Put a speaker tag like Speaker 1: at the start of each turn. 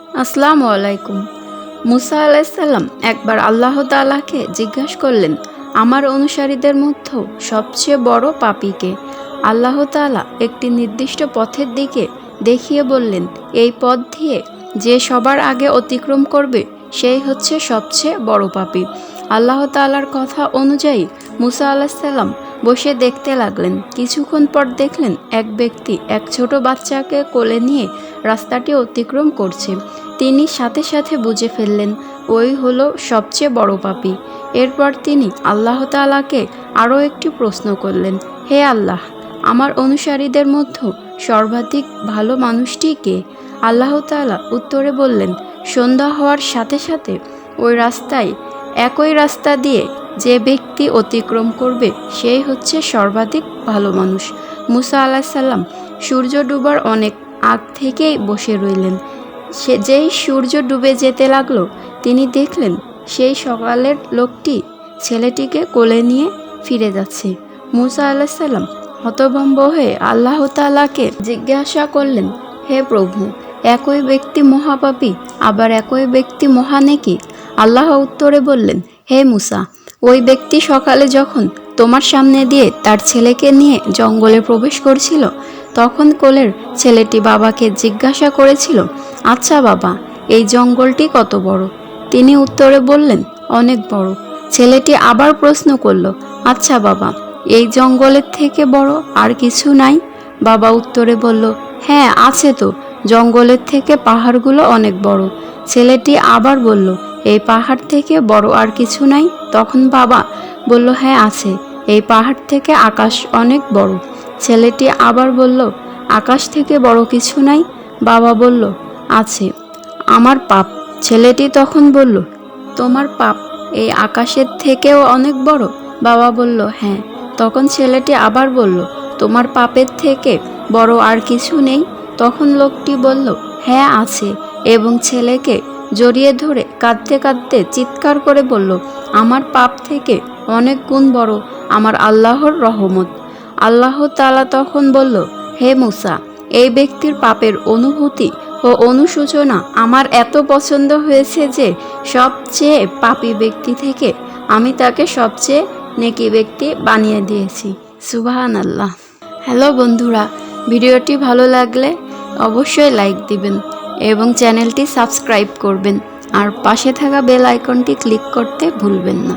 Speaker 1: আসসালামু আলাইকুম। মুসা আলাইহিস সালাম একবার আল্লাহ তাআলাকে জিজ্ঞাসা করলেন, আমার অনুসারীদের মধ্যে সবচেয়ে বড় পাপী কে? আল্লাহ তাআলা একটি নির্দিষ্ট পথের দিকে দেখিয়ে বললেন, এই পথ দিয়ে যে সবার আগে অতিক্রম করবে সেই হচ্ছে সবচেয়ে বড় পাপী। আল্লাহ তাআলার কথা অনুযায়ী মুসা আলাইহিস সালাম বসে দেখতে লাগলেন। কিছুক্ষণ পর দেখলেন এক ব্যক্তি এক ছোট বাচ্চাকে কোলে নিয়ে রাস্তাটি অতিক্রম করছে। তিনি সাথে সাথে বুঝে ফেললেন ওই হলো সবচেয়ে বড় পাপী। এরপর তিনি আল্লাহ তাআলাকে আরও একটি প্রশ্ন করলেন, হে আল্লাহ, আমার অনুসারীদের মধ্যে সর্বাধিক ভালো মানুষটি কে? আল্লাহ তাআলা উত্তরে বললেন, সন্ধ্যা হওয়ার সাথে সাথে ওই রাস্তায় একই রাস্তা দিয়ে যে ব্যক্তি অতিক্রম করবে সেই হচ্ছে সর্বাধিক ভালো মানুষ। মুসা আলাইহিস সালাম সূর্য ডুবার অনেক আগ থেকেই বসে রইলেন। যেই সূর্য ডুবে যেতে লাগলো তিনি দেখলেন সেই সকালের লোকটি ছেলেটিকে কোলে নিয়ে ফিরে যাচ্ছে। মুসা আলাইহিস সালাম হতভম্ব হয়ে আল্লাহ তাআলাকে জিজ্ঞাসা করলেন, হে প্রভু, একই ব্যক্তি মহাপাপী আবার একই ব্যক্তি মহানেকি? আল্লাহ উত্তরে বললেন, হে মুসা, ওই ব্যক্তি সকালে যখন তোমার সামনে দিয়ে তার ছেলেকে নিয়ে জঙ্গলে প্রবেশ করছিল তখন কোলের ছেলেটি বাবাকে জিজ্ঞাসা করেছিল, আচ্ছা বাবা, এই জঙ্গলটি কত বড়? তিনি উত্তরে বললেন, অনেক বড়। ছেলেটি আবার প্রশ্ন করল, আচ্ছা বাবা, এই জঙ্গলের থেকে বড় আর কিছু নাই? বাবা উত্তরে বলল, হ্যাঁ আছে তো, জঙ্গলের থেকে পাহাড়গুলো অনেক বড়। ছেলেটি আবার বলল, এই পাহাড় থেকে বড় আর কিছু নাই? তখন বাবা বলল, হ্যাঁ আছে, এই পাহাড় থেকে আকাশ অনেক বড়। ছেলেটি আবার বলল, আকাশ থেকে বড় কিছু নাই? বাবা বলল, আছে, আমার পাপ। ছেলেটি তখন বলল, তোমার পাপ এই আকাশের থেকেও অনেক বড়? বাবা বলল, হ্যাঁ। তখন ছেলেটি আবার বলল, তোমার পাপের থেকে বড় আর কিছু নেই? তখন লোকটি বলল, হ্যাঁ আছে, এবং ছেলেকে জড়িয়ে ধরে কাঁদতে কাঁদতে চিৎকার করে বলল, আমার পাপ থেকে অনেক গুণ বড় আমার আল্লাহর রহমত। আল্লাহ তাআলা তখন বলল, হে মুসা, এই ব্যক্তির পাপের অনুভূতি ও অনুশোচনা আমার এত পছন্দ হয়েছে যে সবচেয়ে পাপী ব্যক্তি থেকে আমি তাকে সবচেয়ে নেকি ব্যক্তি বানিয়ে দিয়েছি। সুবহানাল্লাহ। হ্যালো বন্ধুরা, ভিডিওটি ভালো লাগলে অবশ্যই লাইক দিবেন এবং চ্যানেলটি সাবস্ক্রাইব করবেন আর পাশে থাকা বেল আইকনটি ক্লিক করতে ভুলবেন না।